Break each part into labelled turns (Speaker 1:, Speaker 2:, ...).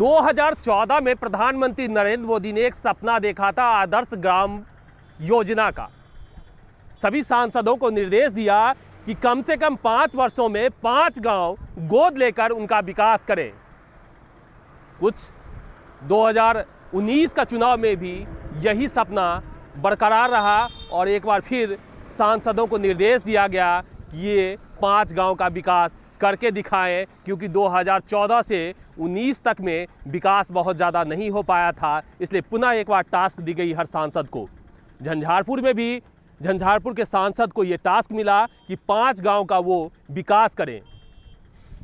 Speaker 1: 2014 में प्रधानमंत्री नरेंद्र मोदी ने एक सपना देखा था आदर्श ग्राम योजना का। सभी सांसदों को निर्देश दिया कि कम से कम 5 वर्षों में 5 गांव गोद लेकर उनका विकास करें। कुछ 2019 का चुनाव में भी यही सपना बरकरार रहा और एक बार फिर सांसदों को निर्देश दिया गया कि ये 5 गांव का विकास करके दिखाएं, क्योंकि 2014 से 19 तक में विकास बहुत ज़्यादा नहीं हो पाया था। इसलिए पुनः एक बार टास्क दी गई हर सांसद को। झंझारपुर में भी झंझारपुर के सांसद को ये टास्क मिला कि 5 गांव का वो विकास करें।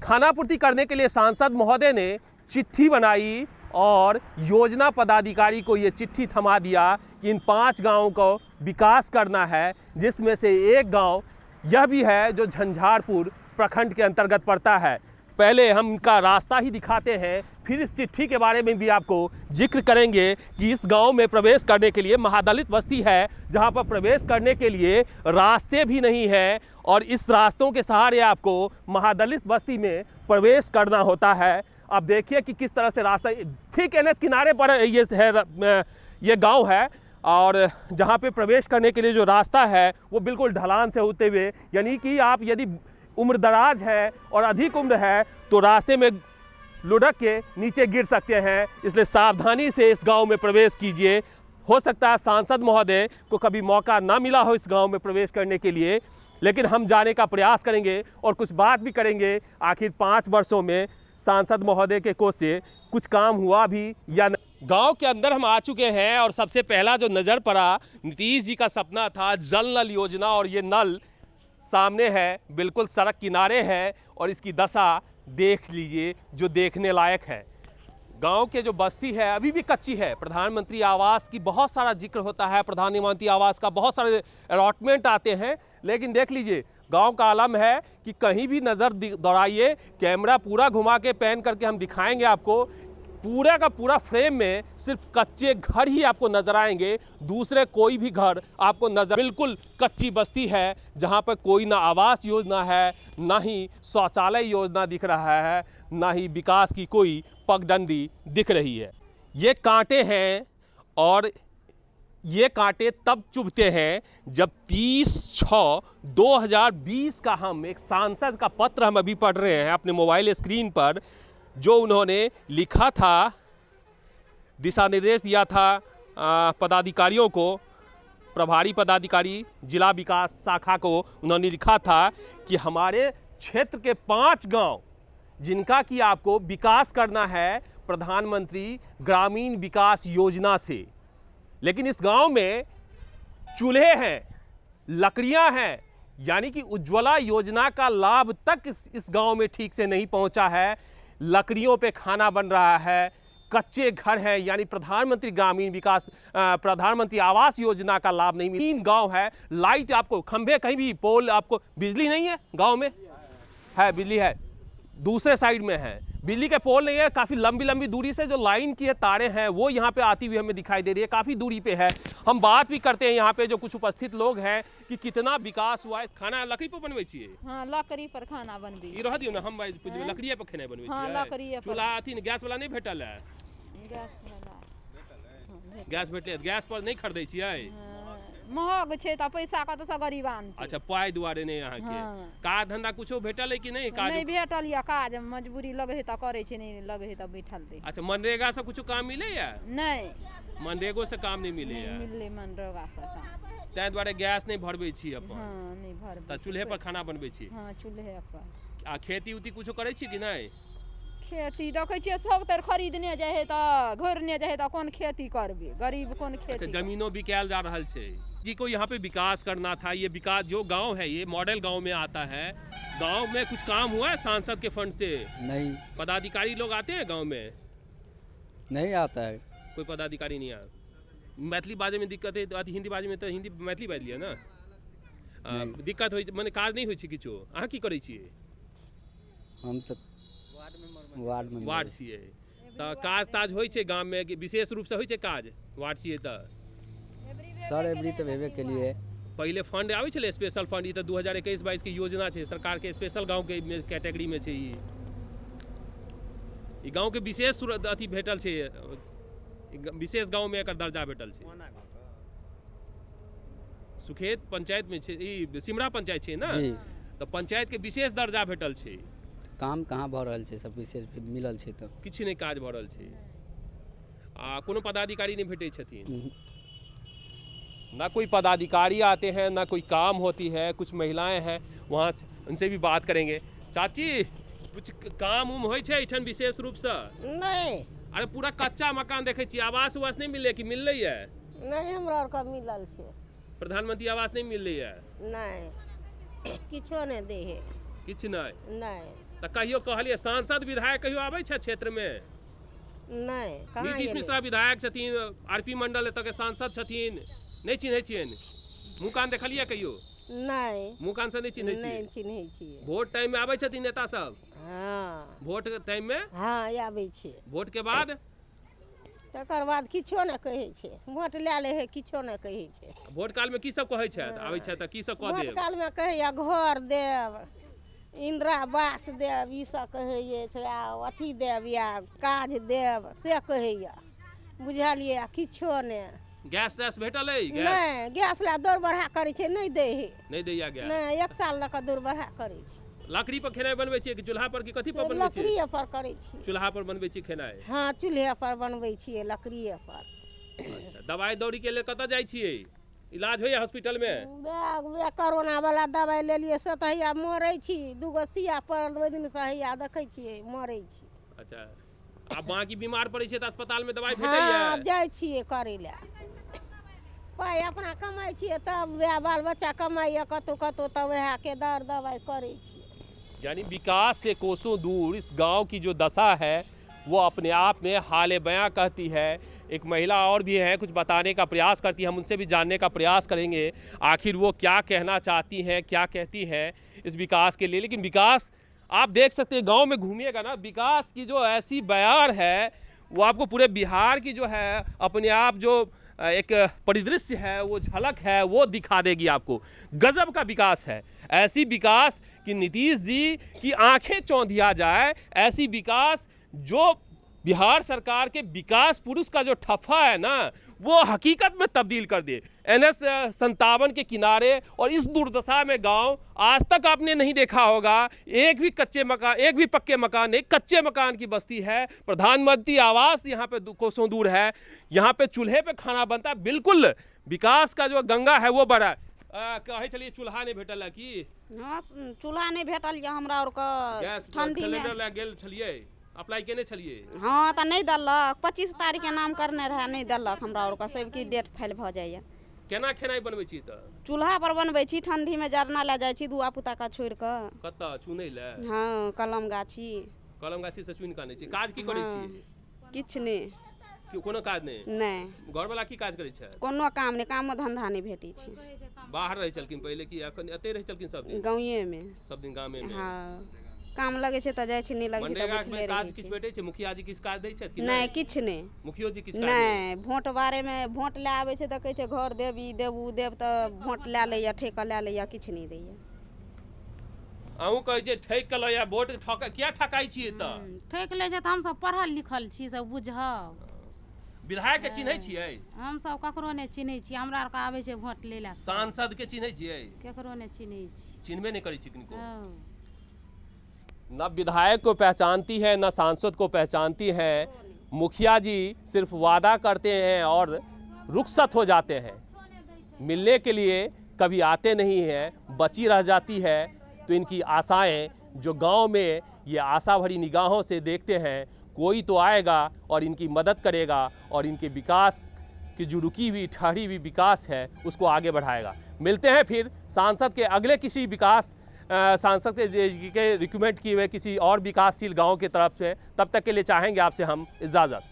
Speaker 1: खानापूर्ति करने के लिए सांसद महोदय ने चिट्ठी बनाई और योजना पदाधिकारी को ये चिट्ठी थमा दिया कि इन 5 गांवों को विकास करना है, जिसमें से एक गांव यह भी है जो झंझारपुर प्रखंड के अंतर्गत पड़ता है। पहले हम इनका रास्ता ही दिखाते हैं, फिर इस चिट्ठी के बारे में भी आपको जिक्र करेंगे कि इस गांव में प्रवेश करने के लिए महादलित बस्ती है, जहां पर प्रवेश करने के लिए रास्ते भी नहीं है और इस रास्तों के सहारे आपको महादलित बस्ती में प्रवेश करना होता है। अब देखिए कि किस तरह से रास्ता, ठीक एनएच किनारे पर ये गाँव है और जहाँ पे प्रवेश करने के लिए जो रास्ता है वो बिल्कुल ढलान से होते हुए, यानी कि आप यदि उम्र दराज है और अधिक उम्र है तो रास्ते में लुढ़क के नीचे गिर सकते हैं। इसलिए सावधानी से इस गांव में प्रवेश कीजिए। हो सकता है सांसद महोदय को कभी मौका ना मिला हो इस गांव में प्रवेश करने के लिए, लेकिन हम जाने का प्रयास करेंगे और कुछ बात भी करेंगे आखिर 5 वर्षों में सांसद महोदय के कोष से कुछ काम हुआ भी या नहीं। गांव के अंदर हम आ चुके हैं और सबसे पहला जो नज़र पड़ा, नीतीश जी का सपना था जल नल योजना, और ये नल सामने है, बिल्कुल सड़क किनारे है और इसकी दशा देख लीजिए जो देखने लायक है। गांव के जो बस्ती है अभी भी कच्ची है। प्रधानमंत्री आवास की बहुत सारा जिक्र होता है, प्रधानमंत्री आवास का बहुत सारे अलॉटमेंट आते हैं, लेकिन देख लीजिए गांव का आलम है कि कहीं भी नज़र दौड़ाइए, कैमरा पूरा घुमा के पैन करके हम दिखाएंगे आपको, पूरा का पूरा फ्रेम में सिर्फ कच्चे घर ही आपको नजर आएंगे, दूसरे कोई भी घर आपको नजर, बिल्कुल कच्ची बस्ती है जहां पर कोई ना आवास योजना है, ना ही शौचालय योजना दिख रहा है, ना ही विकास की कोई पगडंडी दिख रही है। ये कांटे हैं और ये कांटे तब चुभते हैं जब 30/6/2020 का हम एक सांसद का पत्र हम अभी पढ़ रहे हैं अपने मोबाइल स्क्रीन पर, जो उन्होंने लिखा था, दिशा निर्देश दिया था पदाधिकारियों को, प्रभारी पदाधिकारी जिला विकास शाखा को उन्होंने लिखा था कि हमारे क्षेत्र के 5 गांव जिनका कि आपको विकास करना है प्रधानमंत्री ग्रामीण विकास योजना से, लेकिन इस गांव में चूल्हे हैं, लकड़ियां हैं, यानी कि उज्ज्वला योजना का लाभ तक इस गांव में ठीक से नहीं पहुंचा है। लकड़ियों पे खाना बन रहा है, कच्चे घर हैं, यानी प्रधानमंत्री ग्रामीण विकास प्रधानमंत्री आवास योजना का लाभ नहीं मिला। 3 गांव है, लाइट आपको खंभे, कहीं भी पोल, आपको बिजली नहीं है गांव में, है बिजली है, दूसरे साइड में है, बिजली के पोल नहीं है। काफ़ी लंबी लंबी दूरी से जो लाइन की तारें हैं वो यहाँ पे आती हुई हमें दिखाई दे रही है, काफ़ी दूरी पे है। हम बात भी करते हैं यहाँ पे जो कुछ उपस्थित लोग हैं कि कितना विकास हुआ है। खाना लकड़ी पर बनबै छियै?
Speaker 2: हाँ, लकड़ी पर खाना बनबै।
Speaker 1: ई रह दियौ ना, हम लकड़िए पर खेनाइ बनबै छियै।
Speaker 2: हाँ, लकड़िए पर।
Speaker 1: चूल्हा अथी गैस वाला नहीं भेटल है? गैस भेटल, गैस पर नहीं खरीदै छियै?
Speaker 2: महग छै त पैसा कत सँ गरीब आनतै।
Speaker 1: अच्छा, पाइ दुआरे नहीं अहाँ के। काज धंधा कुछो भेटल है कि नहीं? काज
Speaker 2: नहीं भेटल या, काज मजबूरी लगे है त करे छै, नहीं लगे है त बैठल दे।
Speaker 1: अच्छा, मनरेगा से कुछ काम मिले या
Speaker 2: नहीं?
Speaker 1: मनरेगो से काम नहीं मिले या?
Speaker 2: नहीं मिलले मनरेगा से काम,
Speaker 1: तै द्वारे गैस नहीं भरबै छी अपन।
Speaker 2: हाँ, नहीं भरबै
Speaker 1: त चूल्हे पर खाना बनबै छी?
Speaker 2: हाँ, चूल्हे पर।
Speaker 1: आ खेती उती कुछो करै छी कि नहीं?
Speaker 2: खेती देखै छियै सब तर खरीदने जाए है त घोरने जाए है त कोन खेती करबे, गरीब कोन खेती।
Speaker 1: अच्छा, जमीनों बिकायल जा रहल छै जी को यहाँ पे विकास करना था। ये विकास जो गांव है ये मॉडल गांव में आता है। गांव में कुछ काम हुआ है सांसद के फंड से?
Speaker 3: नहीं।
Speaker 1: पदाधिकारी लोग आते हैं गांव में?
Speaker 3: नहीं आता है,
Speaker 1: कोई पदाधिकारी नहीं आया। मैथिली बाजे में दिक्कत है, हिंदी बाजे में तो हिंदी मैथिली बाज लिया ना। दिक्कत हो मैंने काज नहीं हो किछो। अहाँ की करै छियै?
Speaker 3: हम तो वार्ड
Speaker 1: छियै तऽ काज ताज होइ छै गांव में, विशेष रूप से होइ छै काज वार्ड छियै तऽ?
Speaker 3: सर एवरी तो भेबे के लिए
Speaker 1: पहले फंड आबै छलै स्पेशल फंड, ई तऽ 2021-22 की योजना छै सरकार के, स्पेशल गांव के कैटेगरी में छै ई। ई गांव के विशेष अथी भेटल छै, विशेष गांव में एकर दर्जा भेटल छै। सुखेत पंचायत में छै, ई सिमरा पंचायत छै ना,
Speaker 3: जी
Speaker 1: तो पंचायत के विशेष दर्जा भेटल छै।
Speaker 3: काम कहाँ भऽ रहल छै, सब विशेष मिलल छै तऽ
Speaker 1: किछु नहीं काज भऽ रहल छै आ कोनो पदाधिकारी नहीं भेटै छथिन, ना कोई पदाधिकारी आते हैं, ना कोई काम होती है। कुछ महिलाएं हैं वहाँ, उनसे भी बात करेंगे। चाची कुछ काम उम होइ छै एठन विशेष रूप से?
Speaker 4: नहीं
Speaker 1: अरे पूरा कच्चा मकान देखे छी, आवास उवास नहीं मिले कि मिल रही है?
Speaker 4: नहीं हमरा आर का मिलल छै,
Speaker 1: प्रधानमंत्री आवास नहीं मिल रही है?
Speaker 4: नहीं किछो नहीं दे है,
Speaker 1: किछ नहीं।
Speaker 4: नहीं
Speaker 1: तो कहियो कहलिए सांसद विधायक कहियो आबै छै क्षेत्र में?
Speaker 4: नहीं कहाँ
Speaker 1: नीतीश
Speaker 4: एलै?
Speaker 1: मिश्रा विधायक छथिन, आरपी मंडल एतऽ के सांसद छथिन, नहीं चिन्है छियनि? मुँह कान देखलिए कहियो?
Speaker 4: नहीं
Speaker 1: मुँह कान से नहीं चिन्है
Speaker 4: नहीं
Speaker 1: छियै?
Speaker 4: चिन्है छियै।
Speaker 1: वोट टाइम में आबै छथिन नेता सब?
Speaker 4: हाँ
Speaker 1: वोट टाइम में?
Speaker 4: हाँ आबै छै,
Speaker 1: वोट के बाद?
Speaker 4: तकर बाद किछो नहीं कहै छै, वोट लए लै है किछो नहीं कहै छै।
Speaker 1: वोट काल में की सब कहै छथि? आबै छथि तऽ की सब कह
Speaker 4: वोट
Speaker 1: देब?
Speaker 4: काल में कहैया घर देव, इंदिरा आवास देव, ई सब कहैए छै, आ अथी देव या काज देव से कहैया, बुझलियै? आ किछो नहीं।
Speaker 1: गैस तैस भेटल है? गैस
Speaker 4: नहीं गैस ला दौड़ बढ़ा करै छै, नहीं दै है।
Speaker 1: नहीं दैया गैस?
Speaker 4: नहीं 1 साल लऽ कऽ दौड़ बढ़ा करै छै।
Speaker 1: लकड़ी पर खेनाइ बनबै छियै कि चूल्हा पर कि कथी पर बनबै छियै?
Speaker 4: लकड़िए पर करै छी।
Speaker 1: चूल्हा पर बनबै छियै खेनाइ?
Speaker 4: हाँ चूल्हे पर बनबै छियै, लकड़िए पर।
Speaker 1: अच्छा, दवाई दौरी के लिए कतऽ जाइ छियै? इलाज होइए हॉस्पिटल में?
Speaker 4: वे कोरोना वाला दवाई लेलियै से तऽ हैया मरै छी, 2 गो सुइया पड़ल ओहि दिन से हैया देखै छियै मरै छी।
Speaker 1: अच्छा, आ बाकी बीमार पड़ै छै तऽ अस्पताल में दवाई
Speaker 4: हाँ
Speaker 1: भेटैया?
Speaker 4: जाइ छियै करै लए, पाइ अपना कमाइ छियै तब वएह बाल बच्चा कमाइए कतौ कतौ तब वएह के दर दवाई करै छियै।
Speaker 1: यानी विकास से कोसों दूर इस गांव की जो दशा है वो अपने आप में हाले बयां कहती है। एक महिला और भी है, कुछ बताने का प्रयास करती है, हम उनसे भी जानने का प्रयास करेंगे आखिर वो क्या कहना चाहती हैं, क्या कहती हैं इस विकास के लिए। लेकिन विकास आप देख सकते हैं, गांव में घूमिएगा ना, विकास की जो ऐसी बयार है वो आपको पूरे बिहार की जो है अपने आप जो एक परिदृश्य है, वो झलक है, वो दिखा देगी आपको। गजब का विकास है, ऐसी विकास कि नीतीश जी की आंखें चौंधिया जाए, ऐसी विकास जो बिहार सरकार के विकास पुरुष का जो ठप्पा है ना वो हकीकत में तब्दील कर दे। NH 57 के किनारे और इस दुर्दशा में गांव आज तक आपने नहीं देखा होगा, एक भी कच्चे मकान, एक भी पक्के मकान नहीं, कच्चे मकान की बस्ती है। प्रधानमंत्री आवास यहाँ पे कोसों दूर है, यहाँ पे चूल्हे पे खाना बनता है। बिल्कुल विकास का जो गंगा है वो बढ़ा। कहे चलिए चूल्हा नहीं भेटल है कि?
Speaker 5: हाँ चूल्हा नहीं भेटल या हमरा और
Speaker 1: गैस
Speaker 5: ठंडी में
Speaker 1: सिलेंडर लए गेल छलिए, अप्लाई केने छलिए?
Speaker 5: हाँ तो नहीं दलक, 25 तारीख के नाम करने रहे, नहीं दलक हमरा और सबकी डेट फेल भ जाइए।
Speaker 1: केना खेनाइ बनबै छी तऽ?
Speaker 5: चूल्हा पर बनबै छी, ठंडी में जरना ले जाइ छी दुआ पुता का छोड़ के।
Speaker 1: कतऽ चुनै ले?
Speaker 5: हाँ कलम गाछी।
Speaker 1: कलम गाछी से चुनि के आनै छी। काज की करै छी?
Speaker 5: किछ नहीं।
Speaker 1: कि कोनो काज नहीं?
Speaker 5: नहीं
Speaker 1: घर वाला की काज करै छै?
Speaker 5: कोनो काम नहीं, कामो धंधा नहीं भेटी छै।
Speaker 1: बाहर रहै छलखिन पहिले कि एखन एते रहै छलखिन सब दिन?
Speaker 5: गाँवे में।
Speaker 1: सब दिन गामे में?
Speaker 5: हाँ काम लगे छै तऽ जाइ छी, नहीं लगे छै तऽ
Speaker 1: मनरेगा
Speaker 5: बैठले
Speaker 1: में काज
Speaker 5: रहै
Speaker 1: किछ
Speaker 5: छी।
Speaker 1: भेटै छै? मुखिया जी किछ काज दै छथि कि
Speaker 5: नहीं किछ नहीं।
Speaker 1: मुखियो जी किछ काज नहि?
Speaker 5: नहीं वोट बारे में भोट ले आवे छै तऽ कहै छै घर देब, ई देब, उ देब, तऽ भोट ले लैया, ठेका ले लैया, किछ नहीं दैया।
Speaker 1: अहूँ कहै छै ठैक के लया वोट ठका, किया ठकाई छियै तऽ?
Speaker 6: ठोकि लै छै तऽ हमसब पढ़ल लिखल छी, सब बुझब।
Speaker 1: विधायक के चिन्है छियै?
Speaker 6: हमसब ककरो नहि चिन्है छी, हमरा आरके आबै छै भोट लै लए।
Speaker 1: सांसद के चिन्है छियै?
Speaker 6: केकरो नहि चिन्है छी।
Speaker 1: चिन्हबे नहीं करै छी किनको?
Speaker 6: हाँ।
Speaker 1: न विधायक को पहचानती है, न सांसद को पहचानती है। मुखिया जी सिर्फ वादा करते हैं और रुखसत हो जाते हैं, मिलने के लिए कभी आते नहीं हैं, बची रह जाती है। तो इनकी आशाएं जो गांव में ये आशा भरी निगाहों से देखते हैं, कोई तो आएगा और इनकी मदद करेगा और इनके विकास की जो रुकी हुई ठहरी हुई विकास है उसको आगे बढ़ाएगा। मिलते हैं फिर सांसद के अगले किसी विकास सांसद के रिकमेंड किए हुए किसी और विकासशील गांव की तरफ से। तब तक के लिए चाहेंगे आपसे हम इजाज़त।